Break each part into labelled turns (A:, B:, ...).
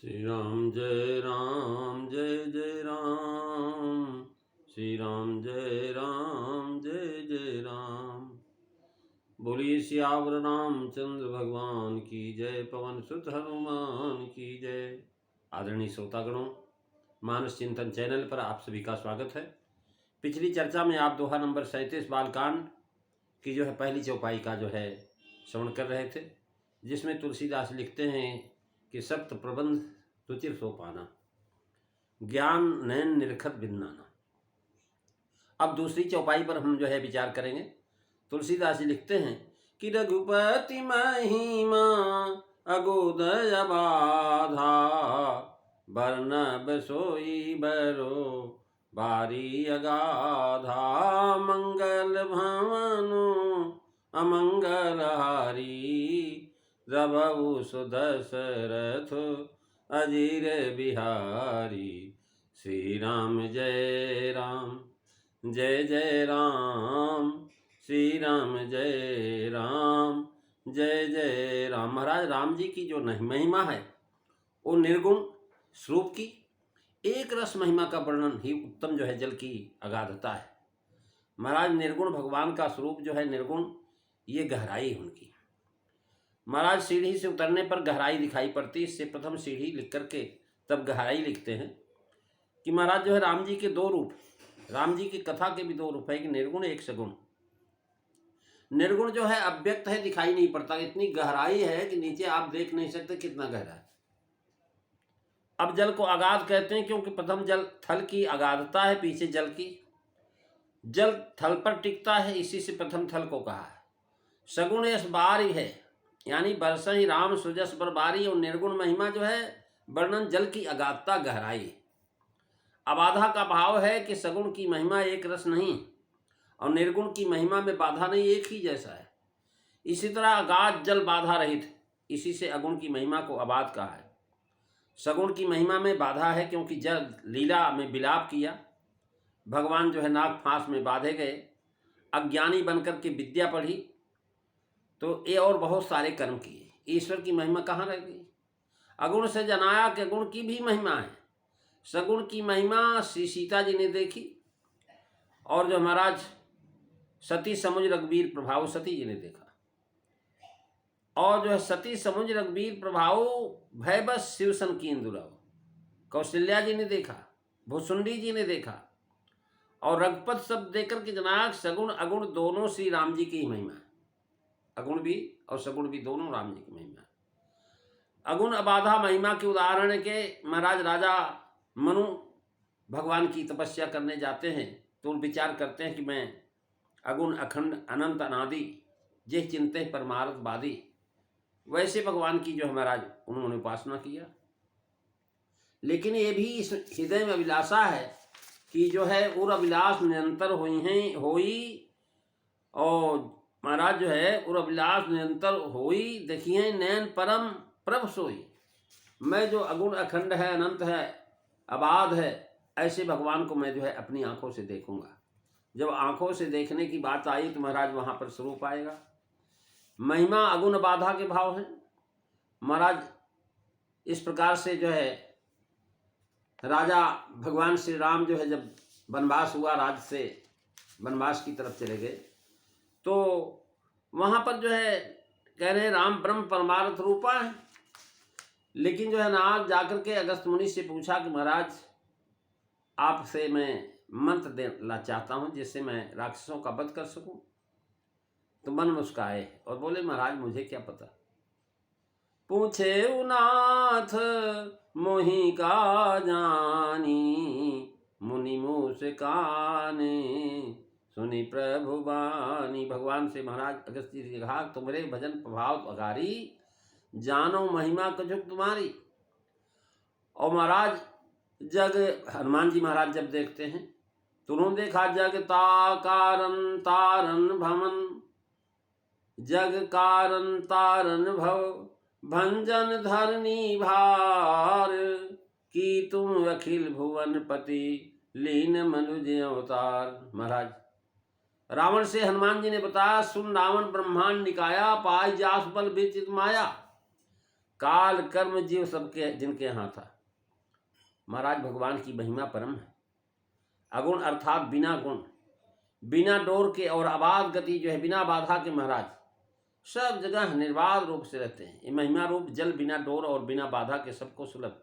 A: श्री राम जय जय राम। श्री राम जय जय राम। बोलिए सियावर रामचंद्र भगवान की जय। पवन सुत हनुमान की जय। आदरणीय श्रोतागणों, मानस चिंतन चैनल पर आप सभी का स्वागत है। पिछली चर्चा में आप दोहा नंबर 37 बालकांड की जो है पहली चौपाई का जो है श्रवण कर रहे थे, जिसमें तुलसीदास लिखते हैं कि सप्त प्रबंध रुचिर सोपाना, ज्ञान नयन निरखत बिन्नाना। अब दूसरी चौपाई पर हम जो है विचार करेंगे। तुलसीदास जी लिखते हैं कि रघुपति महिमा अगोदय बाधा, बरनब सोई बरो बारी अगाधा। मंगल भवनु अमंगल हारी, रबउ सुदशरथ अजीर बिहारी। श्री राम जय राम। श्री राम जय जय राम। महाराज राम जी की जो महिमा है वो निर्गुण स्वरूप की एक रस महिमा का वर्णन ही उत्तम जो है जल की अगाधता है। महाराज निर्गुण भगवान का स्वरूप जो है निर्गुण, ये गहराई उनकी। महाराज सीढ़ी से उतरने पर गहराई दिखाई पड़ती, इससे प्रथम सीढ़ी लिख करके तब गहराई लिखते हैं कि महाराज जो है राम जी के दो रूप, राम जी की कथा के भी दो रूप है, कि निर्गुण एक सगुण। निर्गुण जो है अव्यक्त है, दिखाई नहीं पड़ता, इतनी गहराई है कि नीचे आप देख नहीं सकते कितना गहरा है। अब जल को अगाध कहते हैं क्योंकि प्रथम जल थल की अगाधता है, पीछे जल की। जल थल पर टिकता है, इसी से प्रथम थल को कहा है। सगुण यश बारी है, यानी बरसहि राम सुजस बरबारी। और निर्गुण महिमा जो है वर्णन जल की अगाधता गहराई। अबाधा का भाव है कि सगुण की महिमा एक रस नहीं और निर्गुण की महिमा में बाधा नहीं, एक ही जैसा है। इसी तरह अगाध जल बाधा रहित, इसी से अगुण की महिमा को अबाध कहा है। सगुण की महिमा में बाधा है क्योंकि जल लीला में विलाप किया, भगवान जो है नाग फांस में बांधे गए, अज्ञानी बनकर के विद्या पढ़ी, तो ये और बहुत सारे कर्म किए, ईश्वर की महिमा कहाँ रह गई। अगुण से जनाया कि गुण की भी महिमा है। सगुण की महिमा श्री सीता जी ने देखी, और जो महाराज सती समुझ रघुवीर प्रभाव सती जी ने देखा, और जो है सती समुझ रघुवीर प्रभाव भय बस शिव सन की इंदुराव, कौशल्या जी ने देखा, भुसुंडी जी ने देखा, और रघुपत शब्द देकर के जनाक सगुण अगुण दोनों श्री राम जी की ही महिमा है। अगुण भी और सगुण भी दोनों राम जी की महिमा है। अगुण अबाधा महिमा के उदाहरण के महाराज राजा मनु भगवान की तपस्या करने जाते हैं, तो विचार करते हैं कि मैं अगुण अखंड अनंत अनादि जे चिंते परमार्थ बादी। वैसे भगवान की जो है महाराज उन्होंने उपासना किया, लेकिन ये भी इस हृदय में अभिलाषा है कि जो है उर अभिलाष निरंतर होई, और महाराज जो है उर अभिलाष निरंतर होई, देखिए नैन परम प्रभ सोई। मैं जो अगुण अखंड है, अनंत है, अबाध है, ऐसे भगवान को मैं जो है अपनी आंखों से देखूंगा। जब आंखों से देखने की बात आई तो महाराज वहां पर स्वरूप आएगा। महिमा अगुण बाधा के भाव है। महाराज इस प्रकार से जो है राजा भगवान श्री राम जो है जब वनवास हुआ, राज से वनवास की तरफ चले गए, तो वहां पर जो है कह रहे राम ब्रह्म परमार्थ रूपा है। लेकिन जो है नारद जाकर के अगस्त मुनि से पूछा कि महाराज आपसे मैं मंत्र देना चाहता हूं जिससे मैं राक्षसों का वध कर सकूं। तो मन मुस्काए और बोले महाराज मुझे क्या पता। पूछे उनाथ मोहि का जानी, मुनि मुस्काने सुनी प्रभु बानी। भगवान से महाराज अगस्त जी ने कहा तुम्हारे भजन प्रभाव अगारी, जानो महिमा कछुक तुम्हारी। और महाराज जग हनुमान जी महाराज जब देखते हैं तो उन्होंने देखा जग कारण तारन भवन, जग कारण तारन भव भंजन धरनी भार, की तुम अखिल भुवन पति लीन मनुज अवतार। महाराज रावण से हनुमान जी ने बताया सुन रावण ब्रह्मांड निकाया, पाई जास बल विचित माया। काल कर्म जीव सबके जिनके यहाँ था। महाराज भगवान की महिमा परम है। अगुण अर्थात बिना गुण, बिना डोर के और अबाध गति जो है, बिना बाधा के महाराज सब जगह निर्बाध रूप से रहते हैं। ये महिमा रूप जल बिना डोर और बिना बाधा के सबको सुलभ,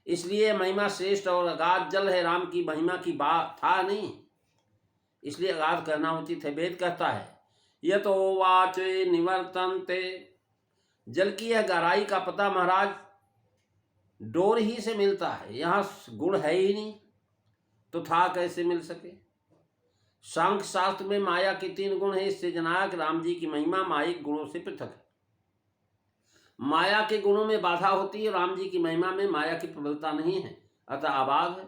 A: इसलिए महिमा श्रेष्ठ और अगाध जल है। राम की महिमा की बात था नहीं, इसलिए अगाध करना उचित है। वेद कहता है यतो वाचे निवर्तन्ते, जल की यह गहराई का पता महाराज डोर ही से मिलता है। यहाँ गुण है ही नहीं तो था कैसे मिल सके। सांख्य शास्त्र में माया के 3 गुण है, इससे जनाया कि राम जी की महिमा मायिक गुणों से पृथक है। माया के गुणों में बाधा होती है, राम जी की महिमा में माया की प्रबलता नहीं है, अतः अबाध है।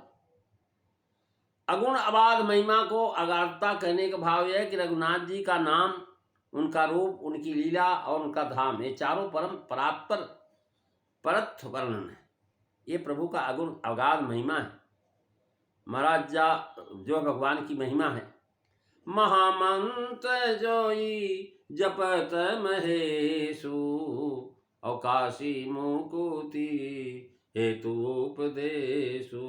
A: अगुण अबाध महिमा को अगाधता कहने का भाव यह है कि रघुनाथ जी का नाम, उनका रूप, उनकी लीला और उनका धाम, ये चारों परम परात्पर परथ वर्णन है। ये प्रभु का अगुण अगाध महिमा है। महाराज जो भगवान की महिमा है, महामंत्र जोई जपत महेशु और काशी मुकुति हेतु उपदेशु।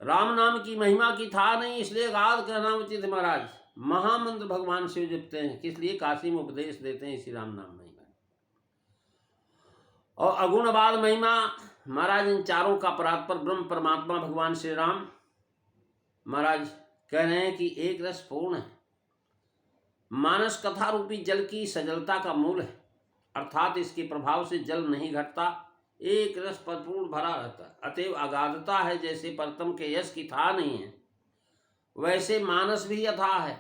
A: राम नाम की महिमा की था नहीं, इसलिए अगाध कहना उचित है। महाराज महामंत्र भगवान शिव जपते हैं, किस लिए? काशी में उपदेश देते हैं इसी राम नाम महिमा। और अगुण अबाध महिमा महाराज इन चारों का परात्पर ब्रह्म परमात्मा भगवान श्री राम महाराज कह रहे हैं कि एक रस पूर्ण है। मानस कथा रूपी जल की सजलता का मूल है, अर्थात इसके प्रभाव से जल नहीं घटता, एक रस परिपूर्ण भरा रहता है। अतएव अगाधता है। जैसे परतम के यश की था नहीं है, वैसे मानस भी अथाह है।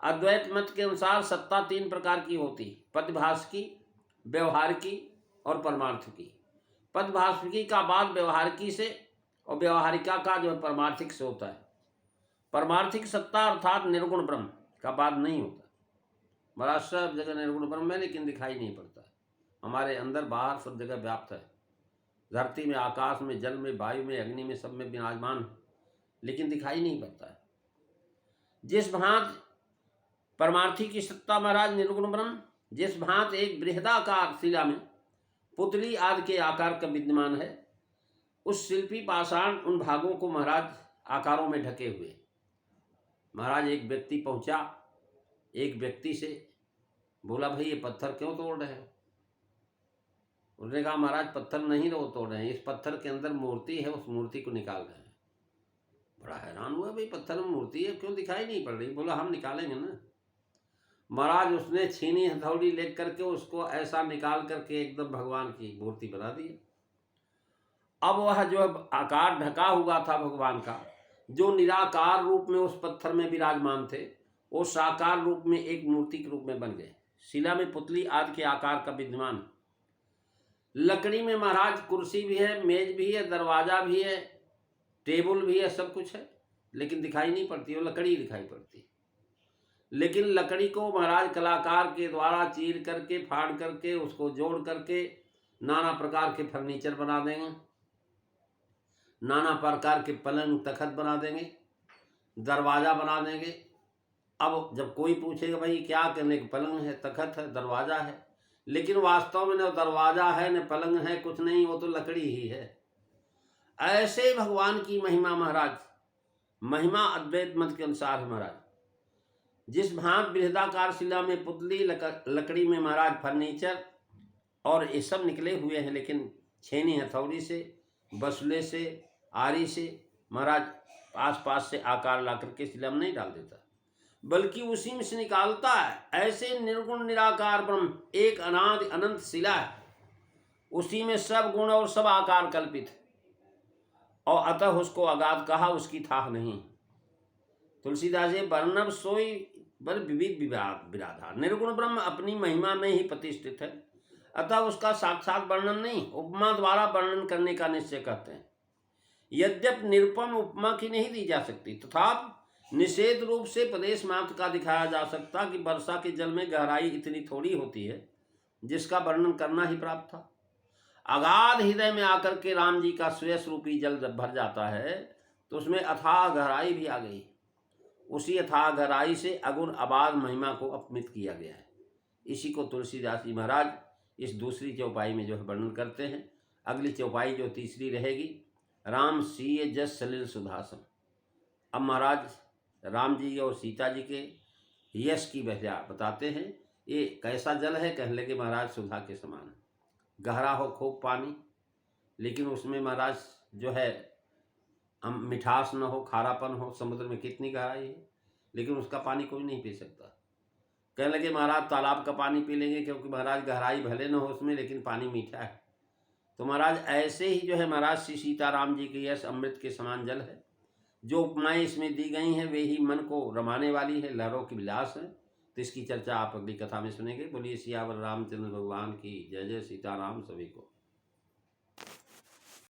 A: अद्वैत मत के अनुसार सत्ता 3 प्रकार की होती, पदभास की, व्यवहार की और परमार्थ की। पदभाषिकी का बाद व्यवहारिकी से और व्यवहारिका का जो है परमार्थिक से होता है। परमार्थिक सत्ता अर्थात निर्गुण ब्रह्म का बाद नहीं होता। बड़ा सब जगह निर्गुण ब्रह्म है, लेकिन दिखाई नहीं पड़ता है। हमारे अंदर बाहर सब जगह व्याप्त है, धरती में, आकाश में, जल में, वायु में, अग्नि में, सब में विराजमान है, लेकिन दिखाई नहीं पड़ता है। जिस भांत परमार्थी की सत्ता महाराज निर्गुण ब्रह्म, जिस भांत एक बृहदाकार शिला में पुतली आदि के आकार का विद्यमान है, उस शिल्पी पाषाण उन भागों को महाराज आकारों में ढके हुए। महाराज एक व्यक्ति पहुंचा, एक व्यक्ति से बोला भाई ये पत्थर क्यों तोड़ रहे हो? उसने कहा महाराज पत्थर नहीं तोड़ रहे हैं, इस पत्थर के अंदर मूर्ति है, उस मूर्ति को निकाल रहे हैं। बड़ा हैरान हुआ, भाई पत्थर में मूर्ति है, क्यों दिखाई नहीं पड़ रही? बोला हम निकालेंगे ना। महाराज उसने छीनी हथौड़ी ले करके उसको ऐसा निकाल करके एकदम भगवान की मूर्ति बना दी। अब वह जो आकार ढका हुआ था भगवान का, जो निराकार रूप में उस पत्थर में विराजमान थे, वो साकार रूप में एक मूर्ति के रूप में बन गए। शिला में पुतली आदि के आकार का विद्यमान। लकड़ी में महाराज कुर्सी भी है, मेज भी है, दरवाजा भी है, टेबल भी है, सब कुछ है, लेकिन दिखाई नहीं पड़ती, वो लकड़ी दिखाई पड़ती। लेकिन लकड़ी को महाराज कलाकार के द्वारा चीर करके, फाड़ करके, उसको जोड़ करके नाना प्रकार के फर्नीचर बना देंगे, नाना प्रकार के पलंग तखत बना देंगे, दरवाज़ा बना देंगे। अब जब कोई पूछेगा भाई क्या करने के, पलंग है, तखत है, दरवाज़ा है, लेकिन वास्तव में न दरवाज़ा है न पलंग है, कुछ नहीं, वो तो लकड़ी ही है। ऐसे भगवान की महिमा महाराज, महिमा अद्वैत मत के अनुसार है महाराज। जिस भांत बृहदाकार शिला में पुतली, लकड़ी में महाराज फर्नीचर और ये सब निकले हुए हैं, लेकिन छेनी हथौड़ी से, बसुले से, आरी से महाराज आस पास से आकार ला करके शिला में नहीं डाल देता, बल्कि उसी में से निकालता है। ऐसे निर्गुण निराकार ब्रह्म एक अनादि अनंत शिला है, उसी में सब गुण और सब आकार कल्पित है, और अतः उसको अगाध कहा, उसकी थाह नहीं। तुलसीदास जी वर्णव सोई बल विविध विराधा। निर्गुण ब्रह्म अपनी महिमा में ही प्रतिष्ठित है, अतः उसका साक्षात वर्णन नहीं, उपमा द्वारा वर्णन करने का निश्चय करते हैं। यद्यपि निरुपम उपमा की नहीं दी जा सकती, तथापि निषेध रूप से प्रदेश मात्र का दिखाया जा सकता कि वर्षा के जल में गहराई इतनी थोड़ी होती है जिसका वर्णन करना ही प्राप्त था। अगाध हृदय में आकर के राम जी का श्वेत रूपी जल जब भर जाता है तो उसमें अथाह गहराई भी आ गई। उसी अथाह गहराई से अगुण अबाध महिमा को अपमित किया गया है। इसी को तुलसीदास जी महाराज इस दूसरी चौपाई में जो है वर्णन करते हैं। अगली चौपाई जो तीसरी रहेगी, राम सीय जस सलिल सुधासम। अब महाराज राम जी और सीता जी के यश की वजह बताते हैं। ये कैसा जल है? कहने लगे महाराज सुधा के समान, गहरा हो खूब पानी, लेकिन उसमें महाराज जो है मिठास न हो, खारापन हो। समुद्र में कितनी गहराई है, लेकिन उसका पानी कोई नहीं पी सकता। कहने लगे महाराज तालाब का पानी पी लेंगे, क्योंकि महाराज गहराई भले न हो उसमें, लेकिन पानी मीठा है। तो महाराज ऐसे ही जो है महाराज श्री सीताराम जी के यश अमृत के समान जल है। जो उपमाएं इसमें दी गई हैं वे ही मन को रमाने वाली है, लहरों की विलास है। तो इसकी चर्चा आप अगली कथा में सुनेंगे। बोलिए सियावर रामचंद्र भगवान की जय। जय सीताराम सभी को।